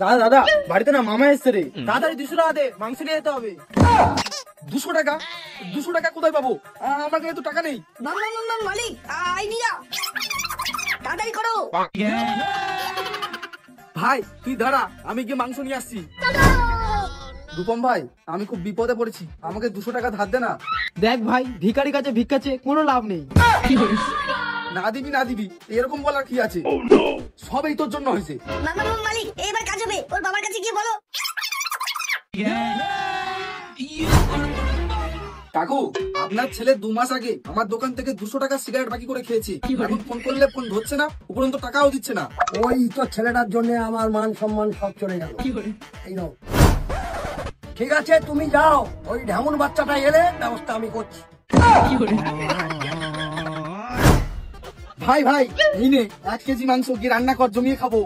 দাদা দাদা বাড়িতে না মামা এসছে রে, তাড়াতাড়ি 200 টাকা দে, মাংস নিয়ে যেতে হবে। 200 টাকা? 200 টাকা কোথায় পাবো? আমার কাছে তো টাকা নেই। না না না না মালিক, আইডিয়া তাড়াতাড়ি করো। ভাই তুই দাঁড়া, আমি গিয়ে মাংস নিয়ে আসছি। রূপম ভাই, আমি খুব বিপদে পড়েছি, আমাকে 200 টাকা ধার দে না। দেখ ভাই, ভিখারি কাছে ভিক্ষাছে কোনো লাভ নেই। না দিবি না দিবি এরকম বলার কি আছে? সব এই তোর জন্য হয়েছে। না না না মালিক, এবার কাজ হবে, ওর বাবার কাছে গিয়ে বলো। কাকু, আপনার ছেলে 2 মাস আগে আমার দোকান থেকে 200 টাকা সিগারেট বাকি করে খেয়েছি। এখন ফোন করলে ফোন ধরছে না, উপরন্ত টাকাও দিচ্ছে না। ওই তো ছেলেটার জন্য আমার মান সম্মান সব চলে গেল। এই নাও। ঠিক আছে তুমি যাও, ওই ঢেমন বাচ্চাটা এলে ব্যবস্থা আমি করছি। ভাই ভাই এই নে 1 কেজি মাংস, কি রান্না কর, জমিয়ে খাবো।